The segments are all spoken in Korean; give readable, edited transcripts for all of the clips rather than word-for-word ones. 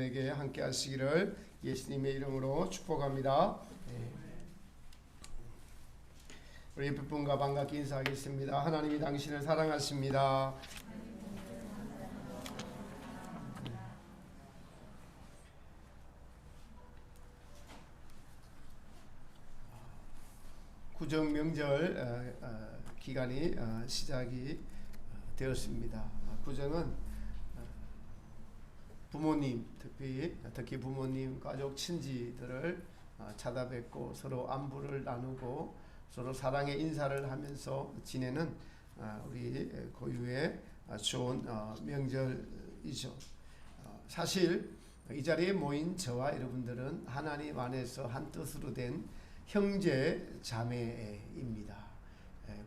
에게 함께 하시기를 예수님의 이름으로 축복합니다. 우리 옆에 분과 반갑게 인사하겠습니다. 하나님이 당신을 사랑하십니다. 구정 명절 기간이 시작이 되었습니다. 구정은 부모님, 특히 부모님, 가족, 친지들을 찾아뵙고 서로 안부를 나누고 서로 사랑의 인사를 하면서 지내는 우리 고유의 좋은 명절이죠. 사실 이 자리에 모인 저와 여러분들은 하나님 안에서 한 뜻으로 된 형제 자매입니다.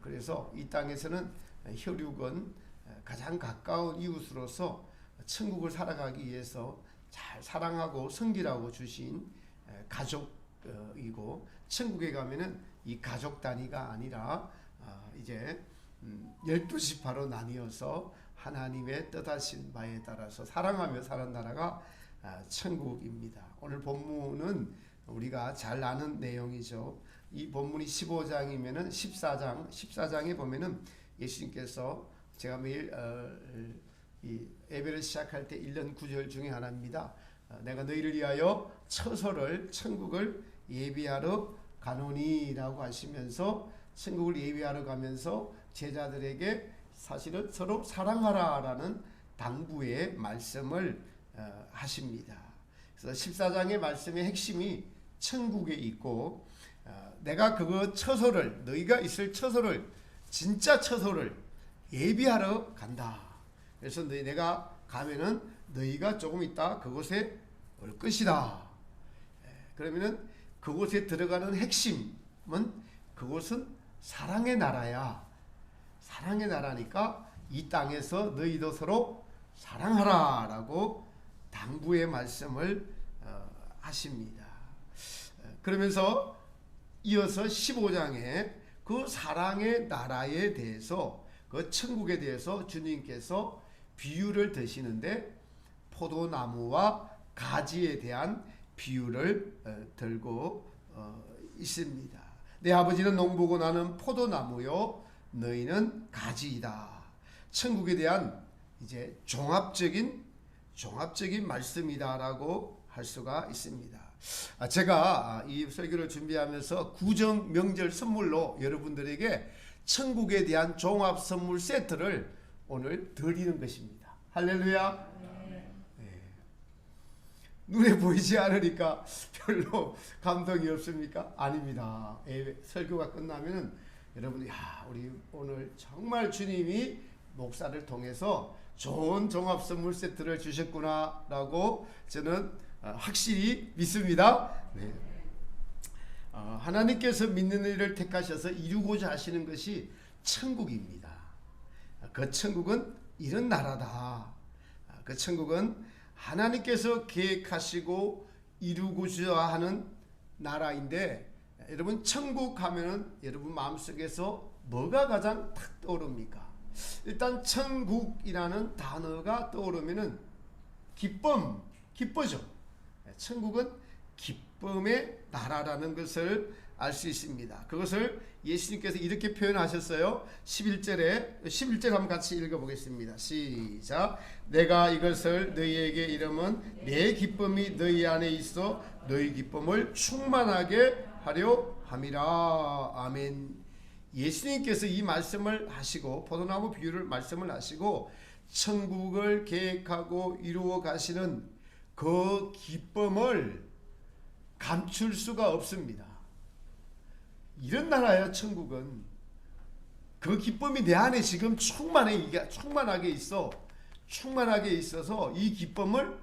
그래서 이 땅에서는 혈육은 가장 가까운 이웃으로서 천국을 살아가기 위해서 잘 사랑하고 섬기라고 주신 가족이고, 천국에 가면은 이 가족 단위가 아니라 이제 12지파로 나뉘어서 하나님의 뜻하신 바에 따라서 사랑하며 사는 나라가 천국입니다. 오늘 본문은 우리가 잘 아는 내용이죠. 이 본문이 15장이면은 14장에 보면은 예수님께서, 제가 매일 이 예배를 시작할 때 읽는 구절 중에 하나입니다. 내가 너희를 위하여 처소를, 천국을 예비하러 가노니라고 하시면서 천국을 예비하러 가면서 제자들에게 사실은 서로 사랑하라라는 당부의 말씀을 하십니다. 그래서 14장의 말씀의 핵심이 천국에 있고, 내가 그거 처소를, 너희가 있을 처소를, 진짜 처소를 예비하러 간다. 그래서 내가 가면은 너희가 조금 있다 그곳에 올 것이다. 그러면은 그곳에 들어가는 핵심은, 그곳은 사랑의 나라야. 사랑의 나라니까 이 땅에서 너희도 서로 사랑하라 라고 당부의 말씀을 하십니다. 그러면서 이어서 15장에 그 사랑의 나라에 대해서, 그 천국에 대해서 주님께서 비유를 드시는데 포도나무와 가지에 대한 비유를 들고 있습니다. 내 아버지는 농부고 나는 포도나무요 너희는 가지이다. 천국에 대한 이제 종합적인 말씀이다라고 할 수가 있습니다. 제가 이 설교를 준비하면서 구정 명절 선물로 여러분들에게 천국에 대한 종합 선물 세트를 오늘 드리는 것입니다. 할렐루야. 네. 눈에 보이지 않으니까 별로 감동이 없습니까? 아닙니다. 설교가 끝나면 여러분이 우리 오늘 정말 주님이 목사를 통해서 좋은 종합 선물 세트를 주셨구나 라고 저는 확실히 믿습니다. 네. 하나님께서 믿는 일을 택하셔서 이루고자 하시는 것이 천국입니다. 그 천국은 이런 나라다. 그 천국은 하나님께서 계획하시고 이루고자 하는 나라인데, 여러분 천국 하면은 여러분 마음속에서 뭐가 가장 탁 떠오릅니까? 일단 천국이라는 단어가 떠오르면은 기뻐죠. 천국은 기쁨의 나라라는 것을 알 수 있습니다. 그것을 예수님께서 이렇게 표현하셨어요. 11절 한번 같이 읽어보겠습니다. 시작. 내가 이것을 너희에게 이름은 내 기쁨이 너희 안에 있어 너희 기쁨을 충만하게 하려 함이라. 아멘. 예수님께서 이 말씀을 하시고, 포도나무 비유를 말씀을 하시고 천국을 계획하고 이루어 가시는 그 기쁨을 감출 수가 없습니다. 이런 나라야 천국은. 그 기쁨이 내 안에 지금 충만하게 있어서 이 기쁨을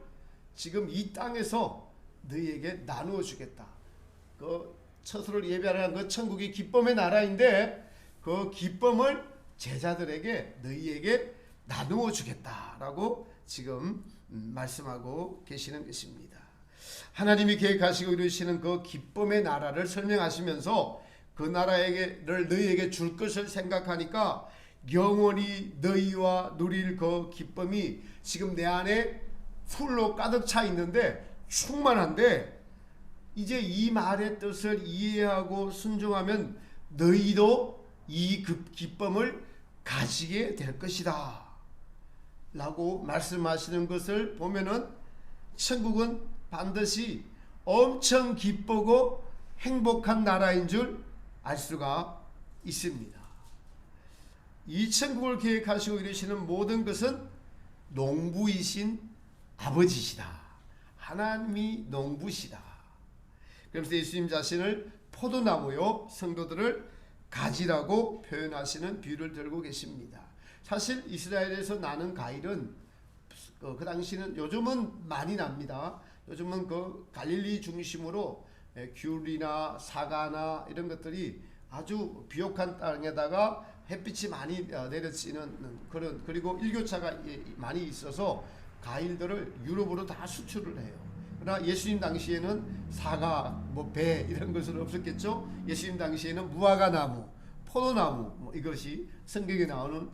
지금 이 땅에서 너희에게 나누어 주겠다. 그 처소를 예배하는 그 천국이 기쁨의 나라인데, 그 기쁨을 제자들에게, 너희에게 나누어 주겠다라고 지금 말씀하고 계시는 것입니다. 하나님이 계획하시고 이루시는 그 기쁨의 나라를 설명하시면서 그 나라를 너희에게 줄 것을 생각하니까 영원히 너희와 누릴 그 기쁨이 지금 내 안에 풀로 가득 차 있는데 충만한데 이제 이 말의 뜻을 이해하고 순종하면 너희도 이 기쁨을 가지게 될 것이다 라고 말씀하시는 것을 보면은 천국은 반드시 엄청 기쁘고 행복한 나라인 줄 알 수가 있습니다. 이 천국을 계획하시고 이루시는 모든 것은 농부이신 아버지시다. 하나님이 농부시다. 그래서 예수님 자신을 포도나무요 성도들을 가지라고 표현하시는 비유를 들고 계십니다. 사실 이스라엘에서 나는 과일은 그 당시는 요즘은 많이 납니다. 요즘은 그 갈릴리 중심으로 귤이나 사과나 이런 것들이 아주 비옥한 땅에다가 햇빛이 많이 내려지는 그런, 그리고 일교차가 많이 있어서 과일들을 유럽으로 다 수출을 해요. 그러나 예수님 당시에는 사과, 배 이런 것은 없었겠죠. 예수님 당시에는 무화과나무, 포도나무 이것이 성경에 나오는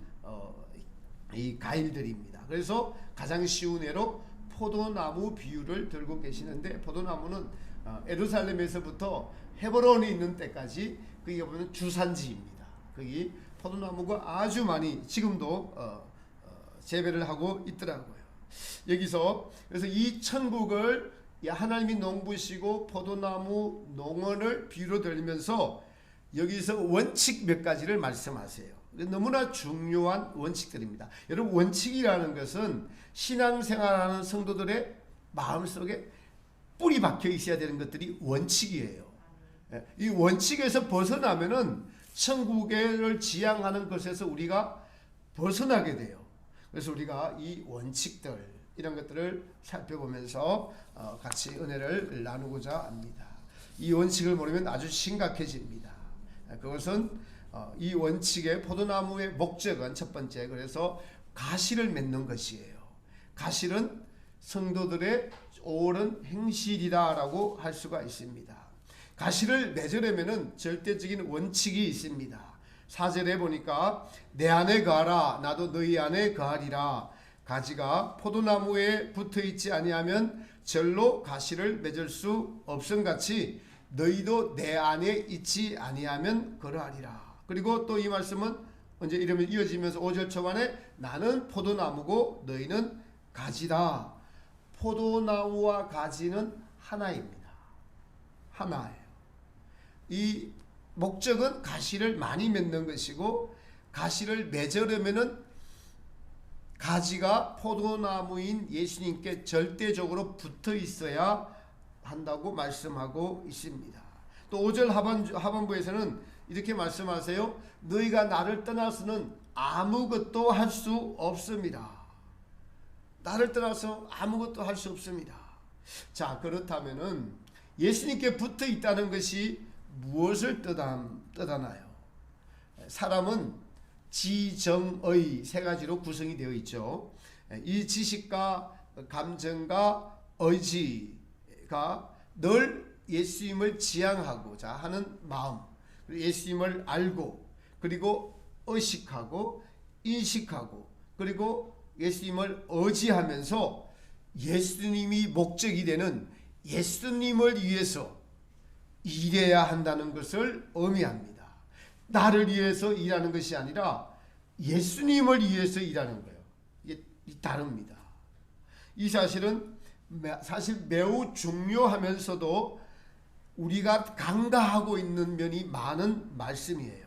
이 과일들입니다. 그래서 가장 쉬운 예로 포도나무 비유를 들고 계시는데, 포도나무는 예루살렘에서부터 헤브론이 있는 때까지 그게 보면 주산지입니다. 거기 포도나무가 아주 많이 지금도 재배를 하고 있더라고요. 여기서 그래서 이 천국을 하나님이 농부시고 포도나무 농원을 비유로 들면서 여기서 원칙 몇 가지를 말씀하세요. 너무나 중요한 원칙들입니다. 여러분, 원칙이라는 것은 신앙생활하는 성도들의 마음속에 뿌리 박혀 있어야 되는 것들이 원칙이에요. 이 원칙에서 벗어나면은 천국을 지향하는 것에서 우리가 벗어나게 돼요. 그래서 우리가 이 원칙들 이런 것들을 살펴보면서 같이 은혜를 나누고자 합니다. 이 원칙을 모르면 아주 심각해집니다. 그것은 이 원칙의 포도나무의 목적은 첫 번째, 그래서 가시를 맺는 것이에요. 가시는 성도들의 옳은 행실이라고 할 수가 있습니다. 가시를 맺으려면은 절대적인 원칙이 있습니다. 4절에 보니까 내 안에 거하라 나도 너희 안에 거하리라. 가지가 포도나무에 붙어 있지 아니하면 절로 가시를 맺을 수 없음같이 너희도 내 안에 있지 아니하면 그러하리라. 그리고 또 이 말씀은 언제 이러면 이어지면서 5절 초반에 나는 포도나무고 너희는 가지다. 포도나무와 가지는 하나입니다. 하나예요. 이 목적은 가시를 많이 맺는 것이고, 가시를 맺으려면은 가지가 포도나무인 예수님께 절대적으로 붙어 있어야 한다고 말씀하고 있습니다. 또 5절 하반부에서는 이렇게 말씀하세요. 너희가 나를 떠나서는 아무것도 할 수 없습니다. 나를 떠나서 아무것도 할 수 없습니다. 자, 그렇다면은 예수님께 붙어 있다는 것이 무엇을 뜻하나요? 사람은 지정의 세 가지로 구성이 되어 있죠. 이 지식과 감정과 의지가 늘 예수님을 지향하고자 하는 마음, 예수님을 알고 그리고 의식하고 인식하고 그리고 예수님을 의지하면서 예수님이 목적이 되는 예수님을 위해서 일해야 한다는 것을 의미합니다. 나를 위해서 일하는 것이 아니라 예수님을 위해서 일하는 거예요. 이게 다릅니다. 이 사실은 사실 매우 중요하면서도 우리가 간과하고 있는 면이 많은 말씀이에요.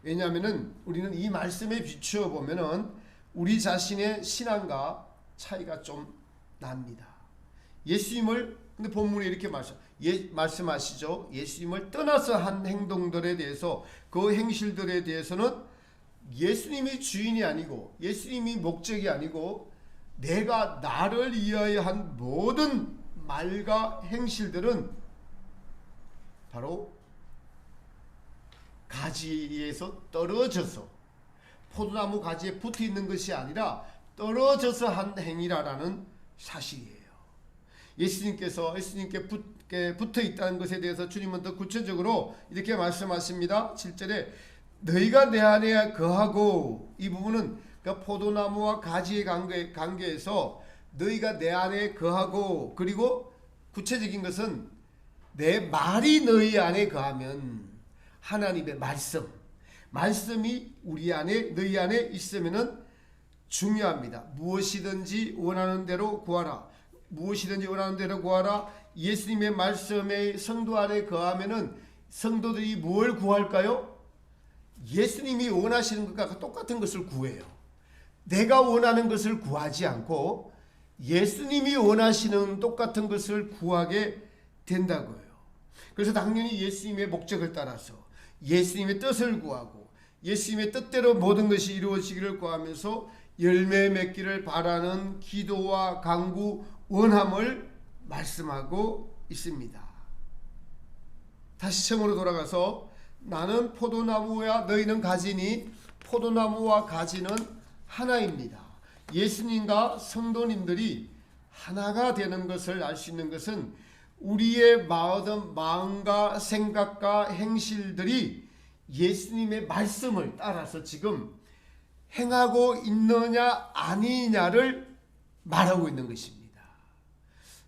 왜냐하면은 우리는 이 말씀에 비추어 보면은 우리 자신의 신앙과 차이가 좀 납니다. 예수님을 근데 본문에 이렇게 말씀하시죠. 예수님을 떠나서 한 행동들에 대해서, 그 행실들에 대해서는 예수님이 주인이 아니고 예수님이 목적이 아니고 내가 나를 위하여 한 모든 말과 행실들은 바로 가지에서 떨어져서 포도나무 가지에 붙어 있는 것이 아니라 떨어져서 한 행위라는 사실이에요. 예수님께 붙어 있다는 것에 대해서 주님은 더 구체적으로 이렇게 말씀하십니다. 7절에 너희가 내 안에 거하고, 이 부분은 그 포도나무와 가지의 관계에서 너희가 내 안에 거하고, 그리고 구체적인 것은 내 말이 너희 안에 거하면 하나님의 말씀이 우리 안에 너희 안에 있으면은 중요합니다. 무엇이든지 원하는 대로 구하라. 무엇이든지 원하는 대로 구하라. 예수님의 말씀에 성도 안에 거하면은 성도들이 뭘 구할까요? 예수님이 원하시는 것과 똑같은 것을 구해요. 내가 원하는 것을 구하지 않고 예수님이 원하시는 똑같은 것을 구하게 된다고요. 그래서 당연히 예수님의 목적을 따라서 예수님의 뜻을 구하고 예수님의 뜻대로 모든 것이 이루어지기를 구하면서 열매 맺기를 바라는 기도와 간구, 원함을 말씀하고 있습니다. 다시 처음으로 돌아가서 나는 포도나무야 너희는 가지니 포도나무와 가지는 하나입니다. 예수님과 성도님들이 하나가 되는 것을 알 수 있는 것은 우리의 마음과 생각과 행실들이 예수님의 말씀을 따라서 지금 행하고 있느냐 아니냐를 말하고 있는 것입니다.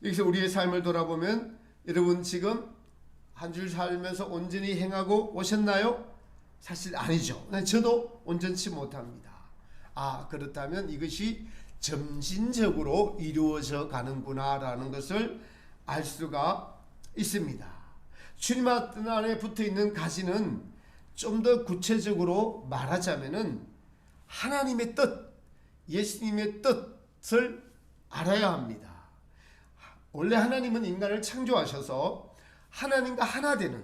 여기서 우리의 삶을 돌아보면 여러분 지금 한 주 살면서 온전히 행하고 오셨나요? 사실 아니죠. 저도 온전치 못합니다. 그렇다면 이것이 점진적으로 이루어져 가는구나 라는 것을 알 수가 있습니다. 주님 안에 붙어있는 가지는 좀 더 구체적으로 말하자면은 하나님의 뜻, 예수님의 뜻을 알아야 합니다. 원래 하나님은 인간을 창조하셔서 하나님과 하나 되는,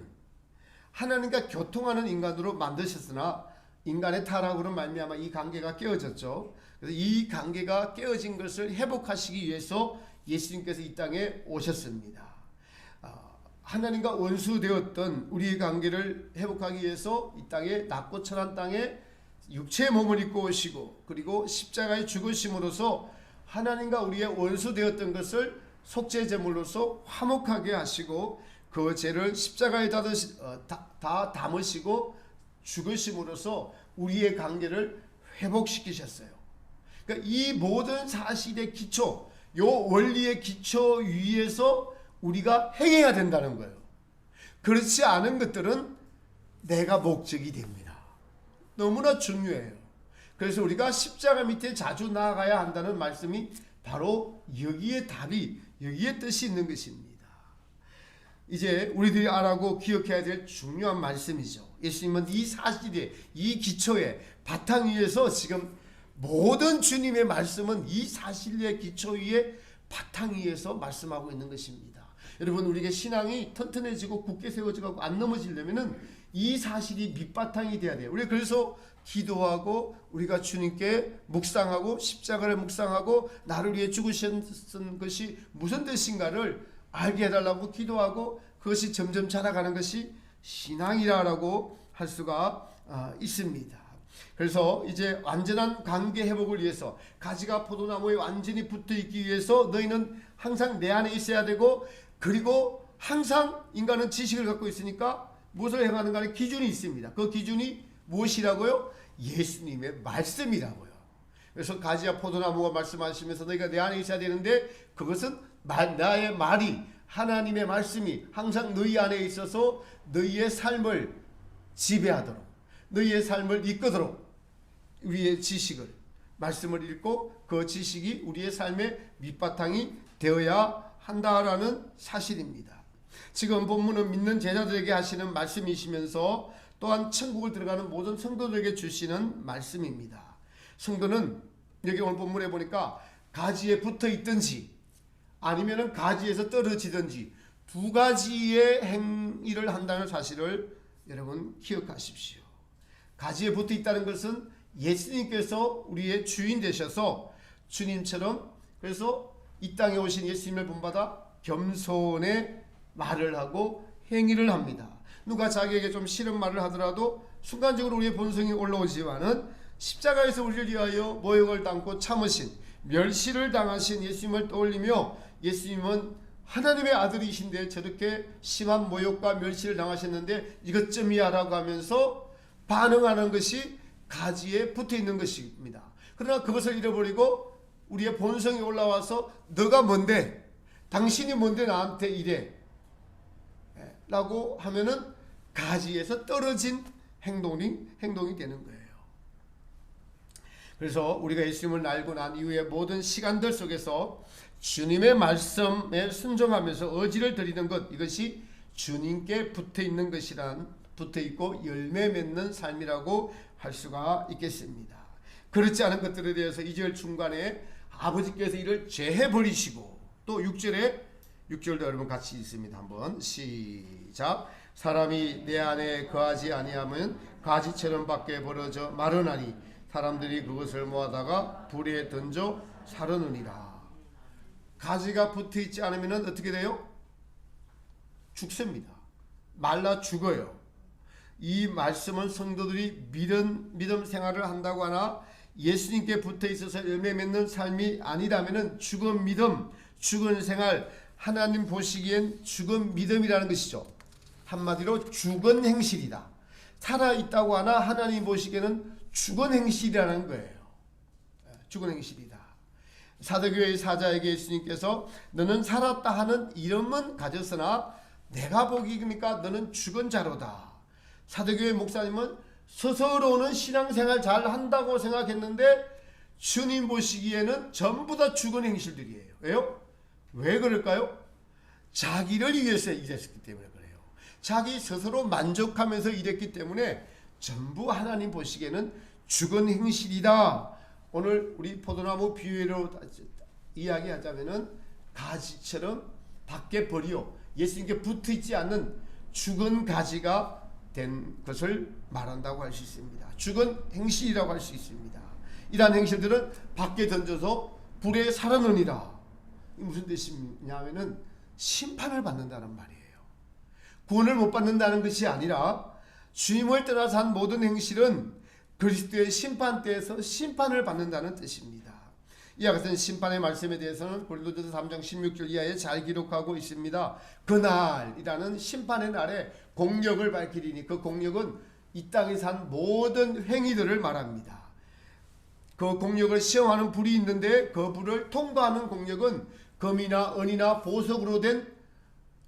하나님과 교통하는 인간으로 만드셨으나 인간의 타락으로 말미암아 이 관계가 깨어졌죠. 그래서 이 관계가 깨어진 것을 회복하시기 위해서 예수님께서 이 땅에 오셨습니다. 하나님과 원수되었던 우리의 관계를 회복하기 위해서 이 땅에 낮고 천한 땅에 육체의 몸을 입고 오시고 그리고 십자가에 죽으심으로써 하나님과 우리의 원수되었던 것을 속죄제물로서 화목하게 하시고 그 죄를 십자가에 다 담으시고 죽으심으로써 우리의 관계를 회복시키셨어요. 그러니까 이 모든 사실의 기초, 요 원리의 기초 위에서 우리가 행해야 된다는 거예요. 그렇지 않은 것들은 내가 목적이 됩니다. 너무나 중요해요. 그래서 우리가 십자가 밑에 자주 나아가야 한다는 말씀이 바로 여기에 답이, 여기에 뜻이 있는 것입니다. 이제 우리들이 알아고 기억해야 될 중요한 말씀이죠. 예수님은 이 사실에, 이 기초에 바탕 위에서 지금 모든 주님의 말씀은 이 사실의 기초 위에 바탕 위에서 말씀하고 있는 것입니다. 여러분 우리에게 신앙이 튼튼해지고 굳게 세워지고 안 넘어지려면은 이 사실이 밑바탕이 돼야 돼요. 우리 그래서 기도하고 우리가 주님께 묵상하고 십자가를 묵상하고 나를 위해 죽으신 것이 무슨 뜻인가를 알게 해달라고 기도하고 그것이 점점 자라가는 것이 신앙이라고 할 수가 있습니다. 그래서 이제 완전한 관계 회복을 위해서 가지가 포도나무에 완전히 붙어 있기 위해서 너희는 항상 내 안에 있어야 되고 그리고 항상 인간은 지식을 갖고 있으니까 무엇을 행하는가 하는 기준이 있습니다. 그 기준이 무엇이라고요? 예수님의 말씀이라고요. 그래서 가지와 포도나무가 말씀하시면서 너희가 내 안에 있어야 되는데 그것은 나의 말이 하나님의 말씀이 항상 너희 안에 있어서 너희의 삶을 지배하도록 너희의 삶을 이끌도록 우리의 지식을 말씀을 읽고 그 지식이 우리의 삶의 밑바탕이 되어야 한다라는 사실입니다. 지금 본문은 믿는 제자들에게 하시는 말씀이시면서 또한 천국을 들어가는 모든 성도들에게 주시는 말씀입니다. 성도는 여기 오늘 본문에 보니까 가지에 붙어 있든지 아니면은 가지에서 떨어지든지 두 가지의 행위를 한다는 사실을 여러분 기억하십시오. 가지에 붙어 있다는 것은 예수님께서 우리의 주인 되셔서 주님처럼 그래서 이 땅에 오신 예수님을 본받아 겸손의 말을 하고 행위를 합니다. 누가 자기에게 좀 싫은 말을 하더라도 순간적으로 우리의 본성이 올라오지만은 십자가에서 우리를 위하여 모욕을 당고 참으신 멸시를 당하신 예수님을 떠올리며 예수님은 하나님의 아들이신데 저렇게 심한 모욕과 멸시를 당하셨는데 이것 좀이야 라고 하면서 반응하는 것이 가지에 붙어 있는 것입니다. 그러나 그것을 잃어버리고 우리의 본성이 올라와서 너가 뭔데? 당신이 뭔데 나한테 이래? 라고 하면은 가지에서 떨어진 행동이 되는 거예요. 그래서 우리가 예수님을 알고 난 이후에 모든 시간들 속에서 주님의 말씀에 순종하면서 의지를 드리는 것, 이것이 주님께 붙어있는 것이란, 붙어있고 열매 맺는 삶이라고 할 수가 있겠습니다. 그렇지 않은 것들에 대해서 2절 중간에 아버지께서 이를 제해버리시고, 또 6절도 여러분 같이 있습니다. 한번 시작. 사람이 내 안에 거하지 아니하면 가지처럼 밖에 벌어져 마르나니 사람들이 그것을 모아다가 불에 던져 사르느니라. 가지가 붙어있지 않으면 어떻게 돼요? 죽습니다. 말라 죽어요. 이 말씀은 성도들이 믿음 생활을 한다고 하나 예수님께 붙어있어서 열매 맺는 삶이 아니라면 죽은 믿음, 죽은 생활, 하나님 보시기엔 죽은 믿음이라는 것이죠. 한마디로 죽은 행실이다. 살아있다고 하나 하나님 보시기에는 죽은 행실이라는 거예요. 죽은 행실이다. 사도교회의 사자에게 예수님께서 너는 살았다 하는 이름은 가졌으나 내가 보기니까 너는 죽은 자로다. 사도교회 목사님은 스스로는 신앙생활 잘 한다고 생각했는데 주님 보시기에는 전부 다 죽은 행실들이에요. 왜요? 왜 그럴까요? 자기를 위해서 일했기 때문에 그래요. 자기 스스로 만족하면서 일했기 때문에 전부 하나님 보시기에는 죽은 행실이다. 오늘 우리 포도나무 비유로 이야기하자면은 가지처럼 밖에 버려 예수님께 붙어있지 않는 죽은 가지가 된 것을 말한다고 할 수 있습니다. 죽은 행실이라고 할 수 있습니다. 이러한 행실들은 밖에 던져서 불에 살아느니라. 무슨 뜻이냐면은 심판을 받는다는 말이에요. 구원을 못 받는다는 것이 아니라 주님을 떠나서 한 모든 행실은 그리스도의 심판대에서 심판을 받는다는 뜻입니다. 이와 같은 심판의 말씀에 대해서는 고린도전서 3장 16절 이하에 잘 기록하고 있습니다. 그날이라는 심판의 날에 공력을 밝히리니 그 공력은 이 땅에 산 모든 행위들을 말합니다. 그 공력을 시험하는 불이 있는데 그 불을 통과하는 공력은 금이나 은이나 보석으로 된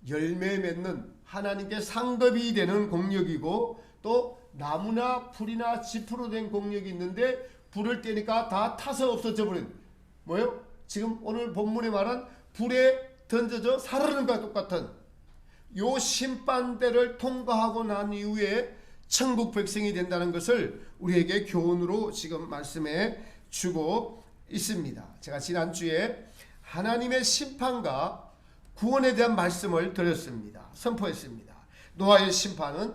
열매 맺는 하나님께 상급이 되는 공력이고, 또 나무나 풀이나 지프로 된 공력이 있는데 불을 떼니까 다 타서 없어져 버린, 뭐요? 지금 오늘 본문에 말한 불에 던져져 사르는 것과 똑같은 요 심판대를 통과하고 난 이후에 천국 백성이 된다는 것을 우리에게 교훈으로 지금 말씀해 주고 있습니다. 제가 지난주에 하나님의 심판과 구원에 대한 말씀을 드렸습니다. 선포했습니다. 노아의 심판은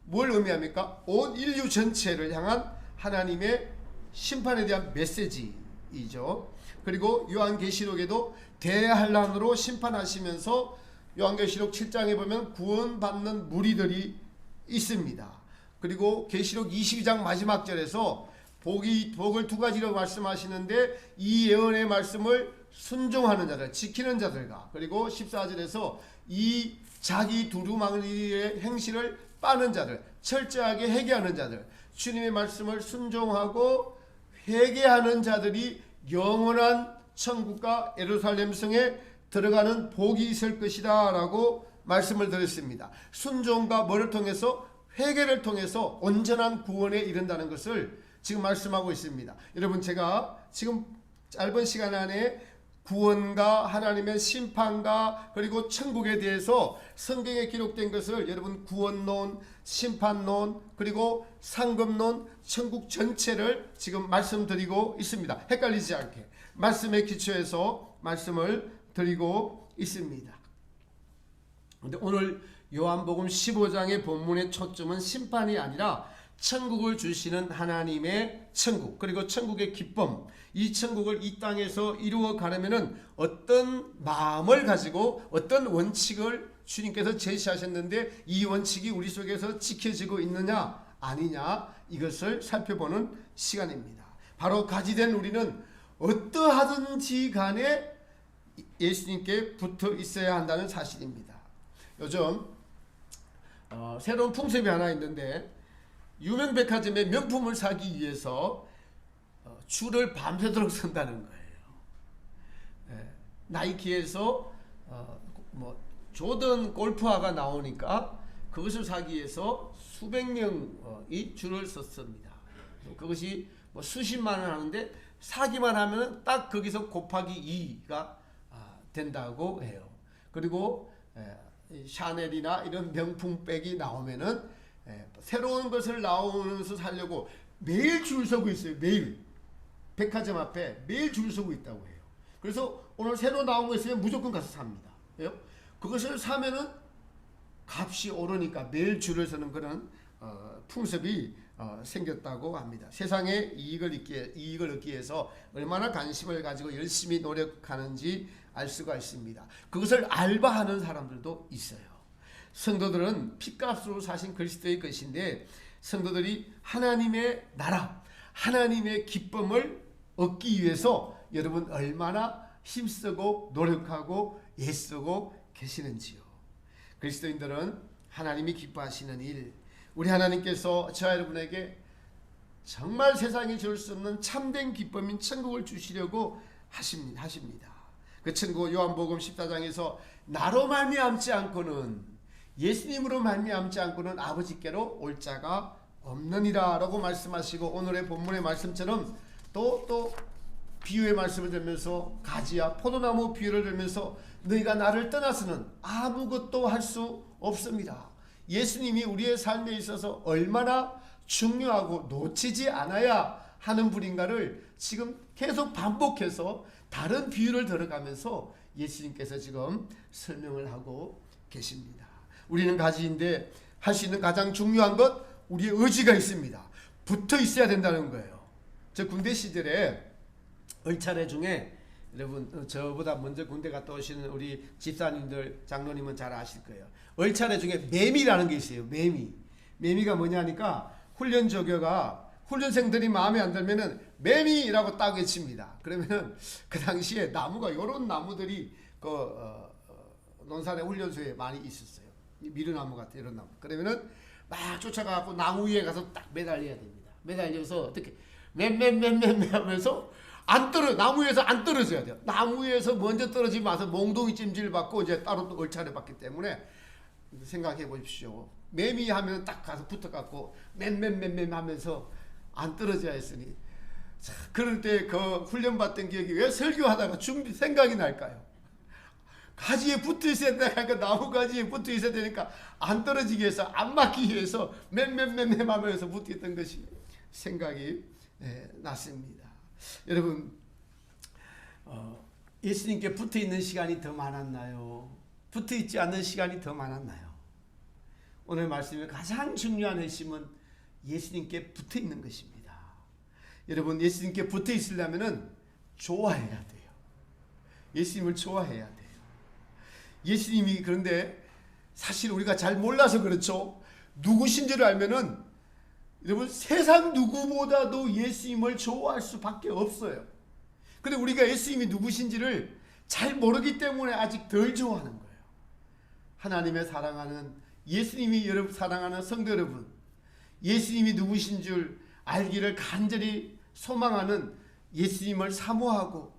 뭘 의미합니까? 온 인류 전체를 향한 하나님의 심판에 대한 메시지이죠. 그리고 요한계시록에도 대환란으로 심판하시면서 요한계시록 7장에 보면 구원받는 무리들이 있습니다. 그리고 계시록 22장 마지막 절에서 복을 두 가지로 말씀하시는데 이 예언의 말씀을 순종하는 자들, 지키는 자들과, 그리고 14절에서 이 자기 두루마리의 행실을 빠는 자들, 철저하게 회개하는 자들, 주님의 말씀을 순종하고 회개하는 자들이 영원한 천국과 예루살렘 성에 들어가는 복이 있을 것이다 라고 말씀을 드렸습니다. 순종과 뭐를 통해서? 회개를 통해서 온전한 구원에 이른다는 것을 지금 말씀하고 있습니다. 여러분, 제가 지금 짧은 시간 안에 구원과 하나님의 심판과 그리고 천국에 대해서 성경에 기록된 것을 여러분 구원론, 심판론, 그리고 상급론, 천국 전체를 지금 말씀드리고 있습니다. 헷갈리지 않게 말씀에 기초해서 말씀을 드리고 있습니다. 그런데 오늘 요한복음 15장의 본문의 초점은 심판이 아니라 천국을 주시는 하나님의 천국, 그리고 천국의 기쁨, 이 천국을 이 땅에서 이루어 가려면 어떤 마음을 가지고 어떤 원칙을 주님께서 제시하셨는데 이 원칙이 우리 속에서 지켜지고 있느냐 아니냐, 이것을 살펴보는 시간입니다. 바로 가지된 우리는 어떠하든지 간에 예수님께 붙어 있어야 한다는 사실입니다. 요즘 새로운 풍습이 하나 있는데, 유명백화점에 명품을 사기 위해서 줄을 밤새도록 선다는 거예요. 나이키에서 조던 골프화가 나오니까 그것을 사기 위해서 수백 명이 줄을 섰습니다. 그것이 수십만 원 하는데 사기만 하면 딱 거기서 곱하기 2가 된다고 해요. 그리고 샤넬이나 이런 명품백이 나오면은 새로운 것을 나오면서 사려고 매일 줄 서고 있어요. 매일 백화점 앞에 매일 줄 서고 있다고 해요. 그래서 오늘 새로 나온 거 있으면 무조건 가서 삽니다. 그것을 사면은 값이 오르니까 매일 줄을 서는 그런 풍습이 생겼다고 합니다. 세상에 이익을 얻기 위해서 얼마나 관심을 가지고 열심히 노력하는지 알 수가 있습니다. 그것을 알바하는 사람들도 있어요. 성도들은 핏값으로 사신 그리스도의 것인데 성도들이 하나님의 나라, 하나님의 기쁨을 얻기 위해서 여러분 얼마나 힘쓰고 노력하고 애쓰고 계시는지요. 그리스도인들은 하나님이 기뻐하시는 일, 우리 하나님께서 저와 여러분에게 정말 세상이 줄 수 없는 참된 기쁨인 천국을 주시려고 하십니다. 그 천국 요한복음 14장에서 나로 말미암지 않고는, 예수님으로 말미암지 않고는 아버지께로 올 자가 없느니라 라고 말씀하시고, 오늘의 본문의 말씀처럼 또 비유의 말씀을 들으면서 가지야 포도나무 비유를 들으면서 너희가 나를 떠나서는 아무것도 할 수 없습니다. 예수님이 우리의 삶에 있어서 얼마나 중요하고 놓치지 않아야 하는 분인가를 지금 계속 반복해서 다른 비유를 들어가면서 예수님께서 지금 설명을 하고 계십니다. 우리는 가지인데 할 수 있는 가장 중요한 것, 우리의 의지가 있습니다. 붙어 있어야 된다는 거예요. 저 군대 시절에 얼차례 중에, 여러분 저보다 먼저 군대 갔다 오시는 우리 집사님들, 장로님은 잘 아실 거예요. 얼차례 중에 매미라는 게 있어요. 매미가 뭐냐니까, 훈련 조교가 훈련생들이 마음에 안 들면은 매미라고 딱 외칩니다. 그러면은 그 당시에 나무가, 요런 나무들이 논산의 훈련소에 많이 있었어요. 미루나무 같은 이런 나무. 그러면은 막 쫓아가고 나무 위에 가서 딱 매달려야 됩니다. 매달려서 어떻게 맨 하면서 나무 위에서 안 떨어져야 돼요. 나무 위에서 먼저 떨어지면 와서 몽둥이 찜질 받고 이제 따로 또 얼차례 받기 때문에, 생각해 보십시오. 매미 하면 딱 가서 붙어갖고 맨 하면서 안 떨어져야 했으니, 자, 그럴 때 그 훈련받던 기억이 왜 설교하다가 생각이 날까요? 가지에 붙어 있어야 되니까, 나무 가지에 붙어 있어야 되니까 안 떨어지기 위해서, 안 맞기 위해서 맨 하면서 붙어 있던 것이 생각이 났습니다. 여러분, 예수님께 붙어 있는 시간이 더 많았나요? 붙어 있지 않는 시간이 더 많았나요? 오늘 말씀의 가장 중요한 핵심은 예수님께 붙어 있는 것입니다. 여러분, 예수님께 붙어 있으려면 좋아해야 돼요. 예수님을 좋아해야 돼요. 예수님이, 그런데 사실 우리가 잘 몰라서 그렇죠. 누구신지를 알면은 여러분, 세상 누구보다도 예수님을 좋아할 수밖에 없어요. 근데 우리가 예수님이 누구신지를 잘 모르기 때문에 아직 덜 좋아하는 거예요. 하나님의 사랑하는, 예수님이 여러분 사랑하는 성도 여러분, 예수님이 누구신 줄 알기를 간절히 소망하는, 예수님을 사모하고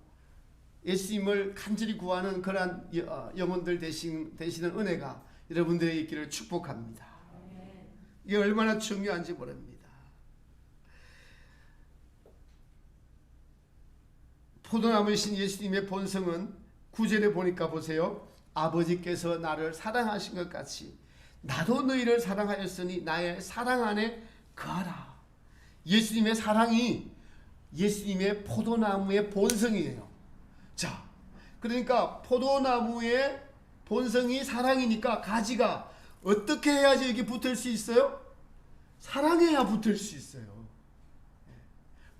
예수님을 간절히 구하는 그러한 영혼들 되시는 은혜가 여러분들에게 있기를 축복합니다. 이게 얼마나 중요한지 모릅니다. 포도나무이신 예수님의 본성은 9절에 보니까 보세요. 아버지께서 나를 사랑하신 것 같이 나도 너희를 사랑하였으니 나의 사랑 안에 거하라. 예수님의 사랑이 예수님의 포도나무의 본성이에요. 자, 그러니까 포도나무의 본성이 사랑이니까 가지가 어떻게 해야지 여기 붙을 수 있어요? 사랑해야 붙을 수 있어요.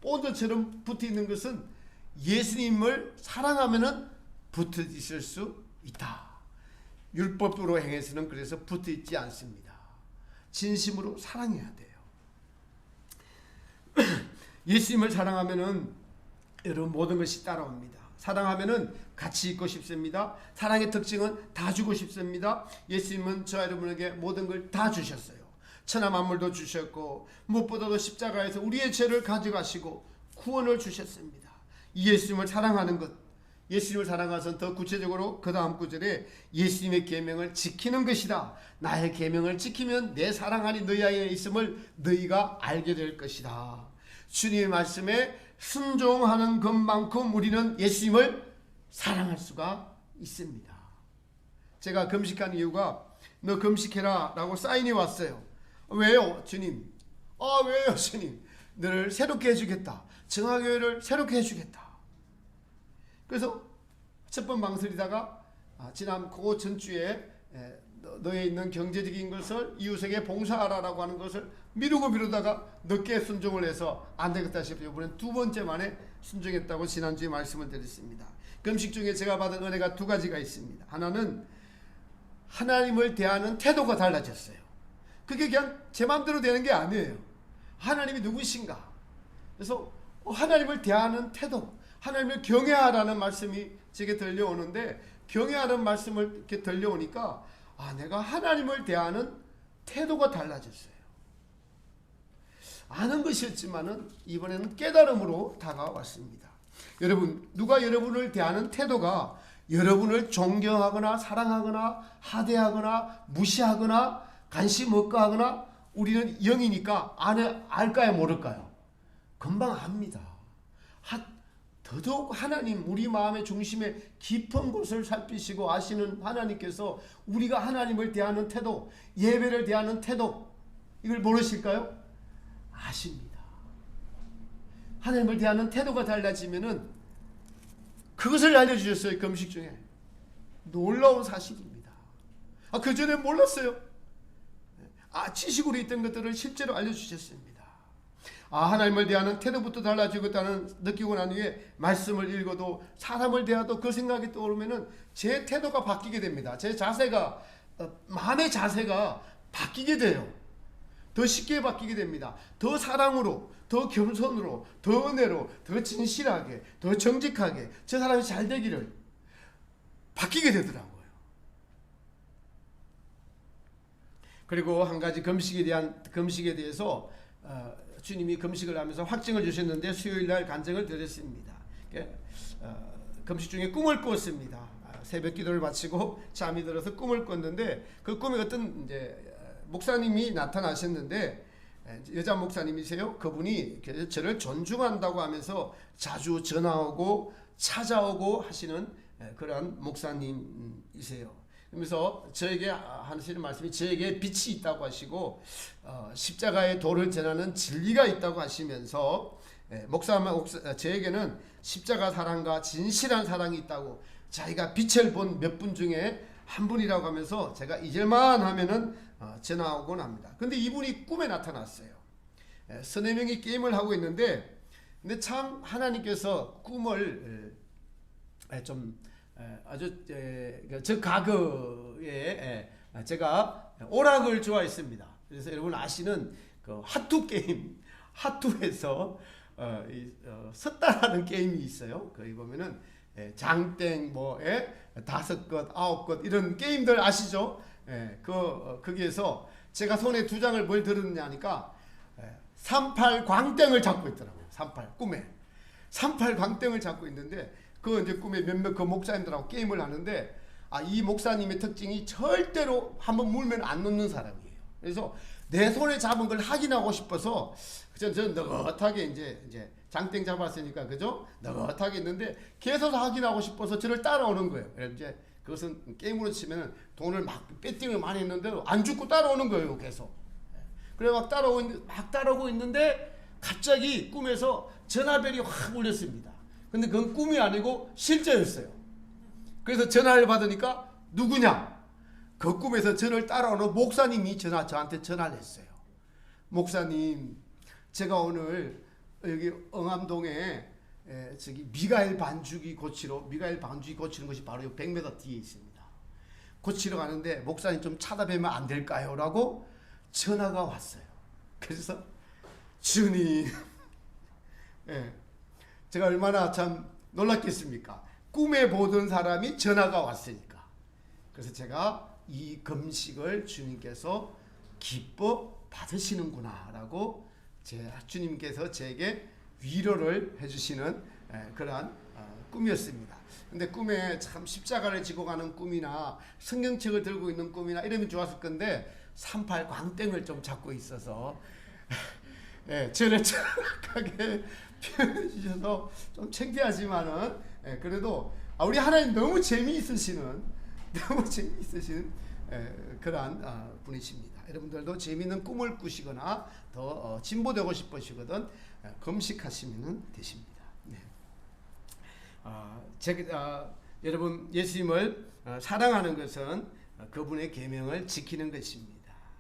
본드처럼 붙어 있는 것은 예수님을 사랑하면은 붙어 있을 수 있다. 율법으로 행해서는 그래서 붙어 있지 않습니다. 진심으로 사랑해야 돼요. 예수님을 사랑하면은 여러분 모든 것이 따라옵니다. 사랑하면은 같이 있고 싶습니다. 사랑의 특징은 다 주고 싶습니다. 예수님은 저와 여러분에게 모든 걸 다 주셨어요. 천하 만물도 주셨고 무엇보다도 십자가에서 우리의 죄를 가져가시고 구원을 주셨습니다. 이 예수님을 사랑하는 것, 예수님을 사랑하선 더 구체적으로 그 다음 구절에 예수님의 계명을 지키는 것이다. 나의 계명을 지키면 내 사랑 안이 너희 안에 있음을 너희가 알게 될 것이다. 주님의 말씀에 순종하는 것만큼 우리는 예수님을 사랑할 수가 있습니다. 제가 금식한 이유가 너 금식해라 라고 사인이 왔어요. 왜요 주님? 왜요 주님? 너를 새롭게 해주겠다. 정화교회를 새롭게 해주겠다. 그래서 첫 번 망설이다가 지난 그 전주에 너에 있는 경제적인 것을 이웃에게 봉사하라라고 하는 것을 미루다가 늦게 순종을 해서 안 되겠다 싶어요. 이번엔 두 번째 만에 순종했다고 지난주에 말씀을 드렸습니다. 금식 중에 제가 받은 은혜가 두 가지가 있습니다. 하나는 하나님을 대하는 태도가 달라졌어요. 그게 그냥 제 마음대로 되는 게 아니에요. 하나님이 누구신가? 그래서 하나님을 대하는 태도, 하나님을 경외하라는 말씀이 제게 들려오는데, 경외하는 말씀을 이렇게 들려오니까 내가 하나님을 대하는 태도가 달라졌어요. 아는 것이었지만은 이번에는 깨달음으로 다가왔습니다. 여러분, 누가 여러분을 대하는 태도가 여러분을 존경하거나 사랑하거나 하대하거나 무시하거나 관심 없고 하거나, 우리는 영이니까 알까요 모를까요? 금방 압니다. 더더욱 하나님, 우리 마음의 중심에 깊은 곳을 살피시고 아시는 하나님께서 우리가 하나님을 대하는 태도, 예배를 대하는 태도, 이걸 모르실까요? 아십니다. 하나님을 대하는 태도가 달라지면은 그것을 알려주셨어요. 금식 중에. 놀라운 사실입니다. 그전에 몰랐어요. 지식으로 있던 것들을 실제로 알려주셨습니다. 하나님을 대하는 태도부터 달라지겠다는 느끼고 난 후에 말씀을 읽어도, 사람을 대하도 그 생각이 떠오르면은 제 태도가 바뀌게 됩니다. 제 자세가, 마음의 자세가 바뀌게 돼요. 더 쉽게 바뀌게 됩니다. 더 사랑으로, 더 겸손으로, 더 은혜로, 더 진실하게, 더 정직하게 저 사람이 잘 되기를 바뀌게 되더라고요. 그리고 한 가지 금식에 대해서 주님이 금식을 하면서 확증을 주셨는데, 수요일날 간증을 드렸습니다. 금식 중에 꿈을 꿨습니다. 새벽 기도를 마치고 잠이 들어서 꿈을 꿨는데, 그 꿈에 어떤 목사님이 나타나셨는데, 여자 목사님이세요. 그분이 저를 존중한다고 하면서 자주 전화오고 찾아오고 하시는 그런 목사님이세요. 그러면서 저에게 하시는 말씀이, 저에게 빛이 있다고 하시고 십자가의 도를 전하는 진리가 있다고 하시면서, 저에게는 십자가 사랑과 진실한 사랑이 있다고, 자기가 빛을 본 몇 분 중에 한 분이라고 하면서 제가 잊을만 하면은 전화 오곤 합니다. 근데 이분이 꿈에 나타났어요. 서너 명이 게임을 하고 있는데, 근데 참 하나님께서 꿈을 좀 아주 저 과거에 제가 오락을 좋아했습니다. 그래서 여러분 아시는 그 하투 게임, 하투에서 섰다라는 게임이 있어요. 거기 보면은 장땡 다섯 것, 아홉 것 이런 게임들 아시죠? 거기에서 제가 손에 두 장을 뭘 들었느냐 하니까 38 광땡을 잡고 있더라고요. 38 꿈에 38 광땡을 잡고 있는데, 그 이제 꿈에 몇몇 그 목사님들하고 게임을 하는데, 이 목사님의 특징이 절대로 한번 물면 안 놓는 사람이에요. 그래서 내 손에 잡은 걸 확인하고 싶어서 저는 너긋하게 이제 장땡 잡았으니까, 그죠? 너긋하게 있는데 계속 확인하고 싶어서 저를 따라오는 거예요. 그래서 이제 그것은 게임으로 치면 돈을 막 배팅을 많이 했는데도 안 죽고 따라오는 거예요. 계속. 그래 막 따라오고 있는데 갑자기 꿈에서 전화벨이 확 울렸습니다. 근데 그건 꿈이 아니고 실제였어요. 그래서 전화를 받으니까 누구냐? 그 꿈에서 저를 따라오는 목사님이 저한테 전화를 했어요. 목사님, 제가 오늘 여기 응암동에 미가엘 반죽이 고치는 것이 바로 100m 뒤에 있습니다. 고치러 가는데 목사님 좀 찾아뵈면 안 될까요? 라고 전화가 왔어요. 그래서 주님, 제가 얼마나 참 놀랐겠습니까? 꿈에 보던 사람이 전화가 왔으니까. 그래서 제가 이 금식을 주님께서 기뻐 받으시는구나 라고 주님께서 제게 위로를 해주시는 그러한 꿈이었습니다. 근데 꿈에 참 십자가를 지고 가는 꿈이나 성경책을 들고 있는 꿈이나 이러면 좋았을 건데 38 광땡을 좀 잡고 있어서 예, 저를 정확하게 표현해 주셔서 좀 창피하지만은 그래도 우리 하나님 너무 재미있으시는 그러한 분이십니다. 여러분들도 재미있는 꿈을 꾸시거나 더 진보되고 싶으시거든 검식하시면 되십니다. 네. 여러분 예수님을 사랑하는 것은 그분의 계명을 지키는 것입니다.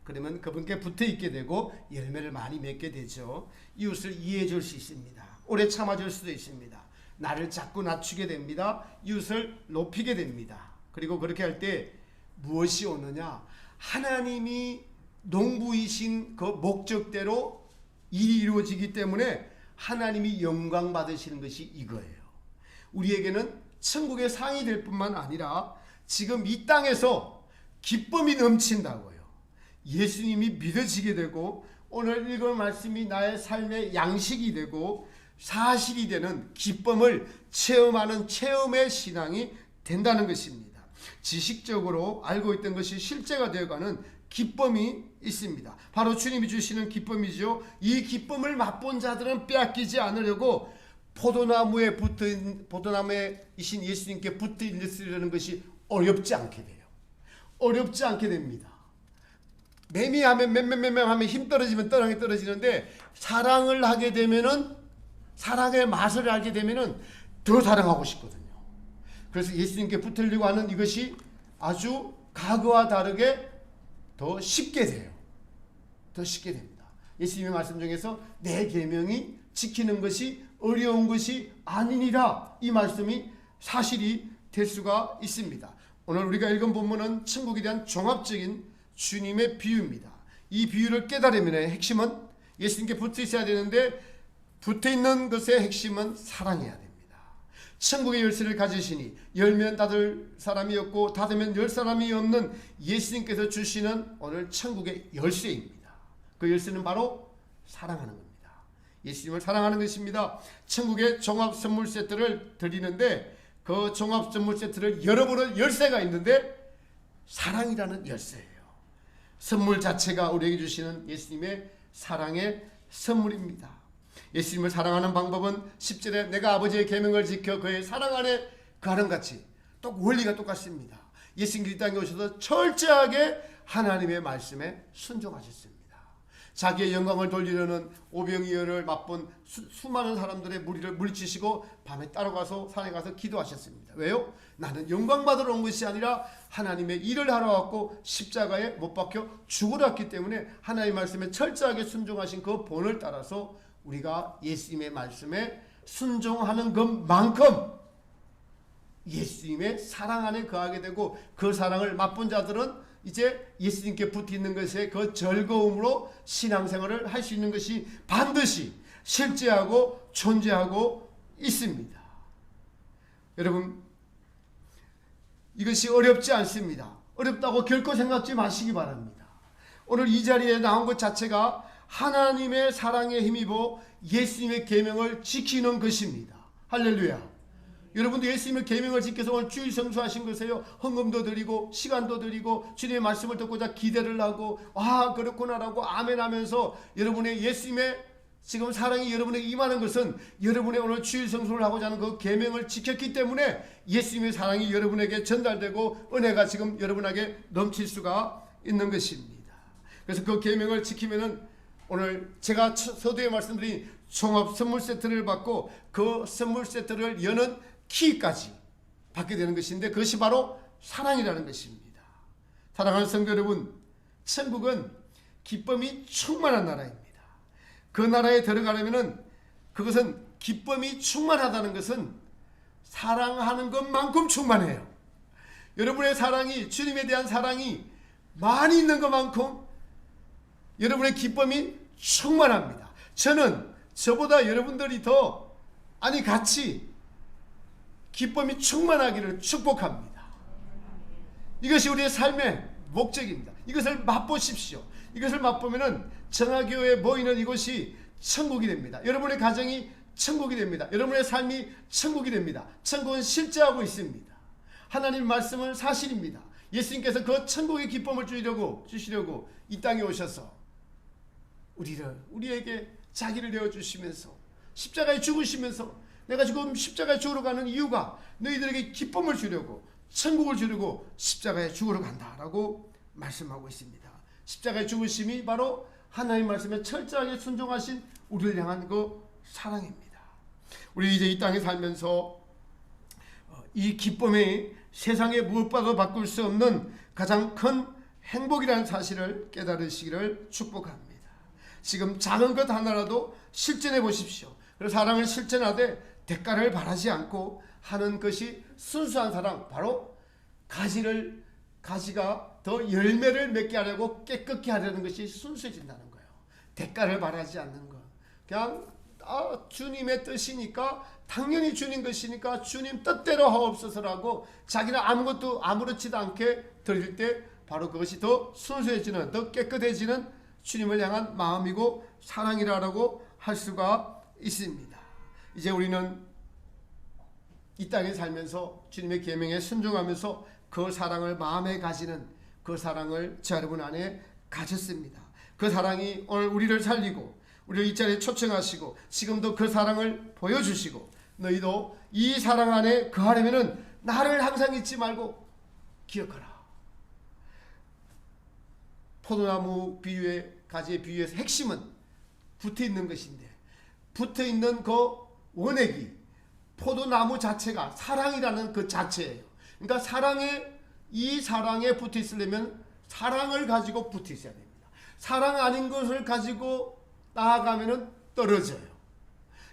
그러면 그분께 붙어 있게 되고 열매를 많이 맺게 되죠. 이웃을 이해해 줄 수 있습니다. 오래 참아줄 수도 있습니다. 나를 자꾸 낮추게 됩니다. 이웃을 높이게 됩니다. 그리고 그렇게 할 때 무엇이 오느냐? 하나님이 농부이신 그 목적대로 일이 이루어지기 때문에 하나님이 영광 받으시는 것이 이거예요. 우리에게는 천국의 상이 될 뿐만 아니라 지금 이 땅에서 기쁨이 넘친다고요. 예수님이 믿어지게 되고 오늘 읽은 말씀이 나의 삶의 양식이 되고 사실이 되는 기쁨을 체험하는 체험의 신앙이 된다는 것입니다. 지식적으로 알고 있던 것이 실제가 되어가는 기쁨이 있습니다. 바로 주님이 주시는 기쁨이죠. 이 기쁨을 맛본 자들은 빼앗기지 않으려고 포도나무에 이신 예수님께 붙어 있으려는 것이 어렵지 않게 돼요. 어렵지 않게 됩니다. 매미하면 맴매하면 힘 떨어지면 떨어지는데 사랑을 하게 되면은 사랑의 맛을 알게 되면은 더 사랑하고 싶거든요. 그래서 예수님께 붙으려고 하는 이것이 아주 과거와 다르게 더 쉽게 돼요. 더 쉽게 됩니다. 예수님의 말씀 중에서 내 계명이 지키는 것이 어려운 것이 아니니라 이 말씀이 사실이 될 수가 있습니다. 오늘 우리가 읽은 본문은 천국에 대한 종합적인 주님의 비유입니다. 이 비유를 깨달으면 핵심은 예수님께 붙어 있어야 되는데 붙어 있는 것의 핵심은 사랑해야 됩니다. 천국의 열쇠를 가지시니 열면 닫을 사람이 없고 닫으면 열 사람이 없는 예수님께서 주시는 오늘 천국의 열쇠입니다. 그 열쇠는 바로 사랑하는 겁니다. 예수님을 사랑하는 것입니다. 천국의 종합 선물 세트를 드리는데 그 종합 선물 세트를 열어보는 열쇠가 있는데 사랑이라는 열쇠예요. 선물 자체가 우리에게 주시는 예수님의 사랑의 선물입니다. 예수님을 사랑하는 방법은 10절에 내가 아버지의 계명을 지켜 그의 사랑 안에 거하는 같이 또 원리가 똑같습니다. 예수님이 이 땅에 오셔서 철저하게 하나님의 말씀에 순종하셨습니다. 자기의 영광을 돌리려는 오병이어를 맛본 수많은 사람들의 무리를 물리치시고 밤에 따라가서 산에 가서 기도하셨습니다. 왜요? 나는 영광 받으러 온 것이 아니라 하나님의 일을 하러 왔고 십자가에 못 박혀 죽으러 왔기 때문에 하나님의 말씀에 철저하게 순종하신 그 본을 따라서 우리가 예수님의 말씀에 순종하는 것만큼 예수님의 사랑 안에 거하게 되고 그 사랑을 맛본 자들은 이제 예수님께 붙어 있는 것에 그 즐거움으로 신앙생활을 할 수 있는 것이 반드시 실제하고 존재하고 있습니다. 여러분 이것이 어렵지 않습니다. 어렵다고 결코 생각지 마시기 바랍니다. 오늘 이 자리에 나온 것 자체가 하나님의 사랑에 힘입어 예수님의 계명을 지키는 것입니다. 할렐루야. 여러분도 예수님의 계명을 지켜서 오늘 주일 성수하신 것이에요. 헌금도 드리고 시간도 드리고 주님의 말씀을 듣고자 기대를 하고 그렇구나라고 아멘 하면서 여러분의 예수님의 지금 사랑이 여러분에게 임하는 것은 여러분의 오늘 주일 성수를 하고자 하는 그 계명을 지켰기 때문에 예수님의 사랑이 여러분에게 전달되고 은혜가 지금 여러분에게 넘칠 수가 있는 것입니다. 그래서 그 계명을 지키면은 오늘 제가 서두에 말씀드린 종합 선물 세트를 받고 그 선물 세트를 여는 키까지 받게 되는 것인데 그것이 바로 사랑이라는 것입니다. 사랑하는 성도 여러분, 천국은 기쁨이 충만한 나라입니다. 그 나라에 들어가려면은 그것은 기쁨이 충만하다는 것은 사랑하는 것만큼 충만해요. 여러분의 사랑이 주님에 대한 사랑이 많이 있는 것만큼 여러분의 기쁨이 충만합니다. 저는 저보다 여러분들이 더 같이 기쁨이 충만하기를 축복합니다. 이것이 우리의 삶의 목적입니다. 이것을 맛보십시오. 이것을 맛보면은 정화교회에 모이는 이곳이 천국이 됩니다. 여러분의 가정이 천국이 됩니다. 여러분의 삶이 천국이 됩니다. 천국은 실제하고 있습니다. 하나님 말씀은 사실입니다. 예수님께서 그 천국의 기쁨을 주시려고 이 땅에 오셔서 우리에게 자기를 내어주시면서 십자가에 죽으시면서, 내가 지금 십자가에 죽으러 가는 이유가 너희들에게 기쁨을 주려고, 천국을 주려고 십자가에 죽으러 간다라고 말씀하고 있습니다. 십자가의 죽으심이 바로 하나님 말씀에 철저하게 순종하신 우리를 향한 그 사랑입니다. 우리 이제 이 땅에 살면서 이 기쁨이 세상에 무엇과도 바꿀 수 없는 가장 큰 행복이라는 사실을 깨달으시기를 축복합니다. 지금 작은 것 하나라도 실천해 보십시오. 그래서 사랑을 실천하되 대가를 바라지 않고 하는 것이 순수한 사랑, 바로 가지가 더 열매를 맺게 하려고 깨끗게 하려는 것이 순수해진다는 거예요. 대가를 바라지 않는 것. 그냥 주님의 뜻이니까, 당연히 주님 것이니까 주님 뜻대로 하옵소서라고 자기는 아무렇지도 않게 드릴 때 바로 그것이 더 순수해지는, 더 깨끗해지는 주님을 향한 마음이고 사랑이라고 할 수가 있습니다. 이제 우리는 이 땅에 살면서 주님의 계명에 순종하면서 그 사랑을 마음에 가지는, 그 사랑을 저 여러분 안에 가졌습니다. 그 사랑이 오늘 우리를 살리고 우리를 이 자리에 초청하시고 지금도 그 사랑을 보여주시고, 너희도 이 사랑 안에 거하려면 나를 항상 잊지 말고 기억하라. 포도나무 비유의, 가지의 비유에서 핵심은 붙어있는 것인데, 붙어있는 그 원액이 포도나무 자체가 사랑이라는 그 자체예요. 그러니까 이 사랑에 붙어 있으려면 사랑을 가지고 붙어 있어야 됩니다. 사랑 아닌 것을 가지고 나아가면은 떨어져요.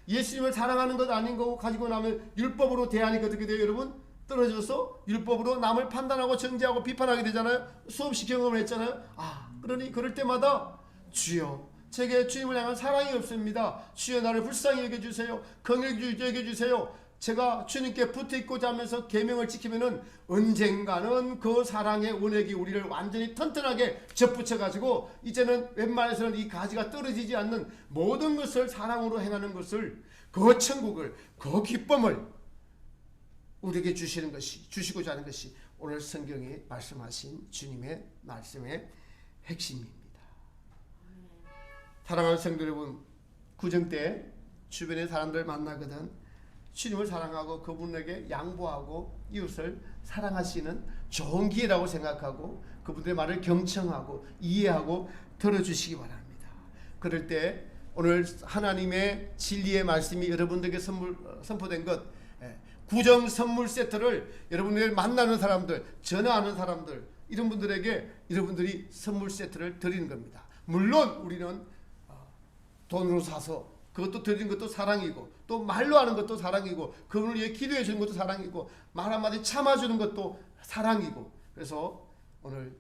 예수님을 사랑하는 것 아닌 거 가지고 나면 율법으로 대하니까 어떻게 돼요, 여러분? 떨어져서 율법으로 남을 판단하고 정죄하고 비판하게 되잖아요. 수없이 경험을 했잖아요. 그러니 그럴 때마다 주여, 제게 주님을 향한 사랑이 없습니다. 주여, 나를 불쌍히 여겨주세요. 긍휼히 여겨주세요. 제가 주님께 붙어있고자 하면서 계명을 지키면은 언젠가는 그 사랑의 원액이 우리를 완전히 튼튼하게 접붙여가지고 이제는 웬만해서는 이 가지가 떨어지지 않는 모든 것을 사랑으로 행하는 것을, 그 천국을, 그 기쁨을 우리에게 주시고자 하는 것이 오늘 성경에 말씀하신 주님의 말씀의 핵심입니다. 사랑하는 성도 여러분, 구정 때 주변의 사람들 만나거든 주님을 사랑하고 그분에게 양보하고 이웃을 사랑하시는 좋은 기회라고 생각하고 그분들의 말을 경청하고 이해하고 들어주시기 바랍니다. 그럴 때 오늘 하나님의 진리의 말씀이 여러분들에게 선포된 것, 구정 선물 세트를 여러분들 만나는 사람들, 전화하는 사람들, 이런 분들에게 여러분들이 선물 세트를 드리는 겁니다. 물론 우리는 돈으로 사서 그것도 드리는 것도 사랑이고, 또 말로 하는 것도 사랑이고, 그분을 위해 기도해 주는 것도 사랑이고, 말 한마디 참아주는 것도 사랑이고, 그래서 오늘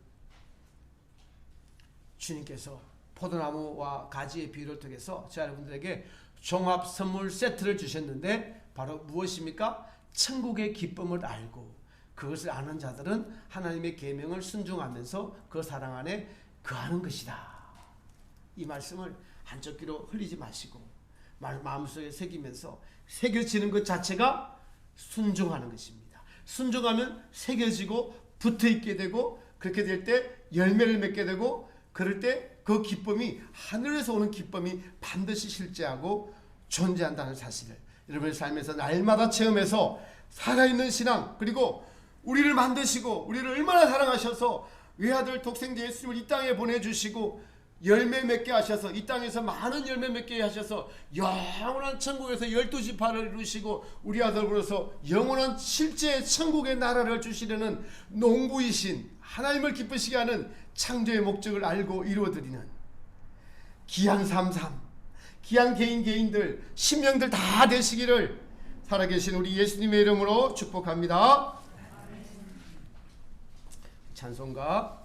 주님께서 포도나무와 가지의 비유를 통해서 저 여러분들에게 종합 선물 세트를 주셨는데, 바로 무엇입니까? 천국의 기쁨을 알고 그것을 아는 자들은 하나님의 계명을 순종하면서 그 사랑 안에 거하는 것이다. 이 말씀을 한쪽 귀로 흘리지 마시고 마음속에 새기면서, 새겨지는 것 자체가 순종하는 것입니다. 순종하면 새겨지고 붙어있게 되고, 그렇게 될 때 열매를 맺게 되고, 그럴 때 그 기쁨이, 하늘에서 오는 기쁨이 반드시 실제하고 존재한다는 사실을 여러분의 삶에서 날마다 체험해서 살아있는 신앙, 그리고 우리를 만드시고 우리를 얼마나 사랑하셔서 외아들 독생자 예수님을 이 땅에 보내주시고 열매 맺게 하셔서, 이 땅에서 많은 열매 맺게 하셔서 영원한 천국에서 12지파를 이루시고 우리 아들으로서 영원한 실제 천국의 나라를 주시려는 농부이신 하나님을 기쁘시게 하는 창조의 목적을 알고 이루어드리는 귀한 삶, 귀한 개인들, 심령들 다 되시기를 살아계신 우리 예수님의 이름으로 축복합니다. 찬송가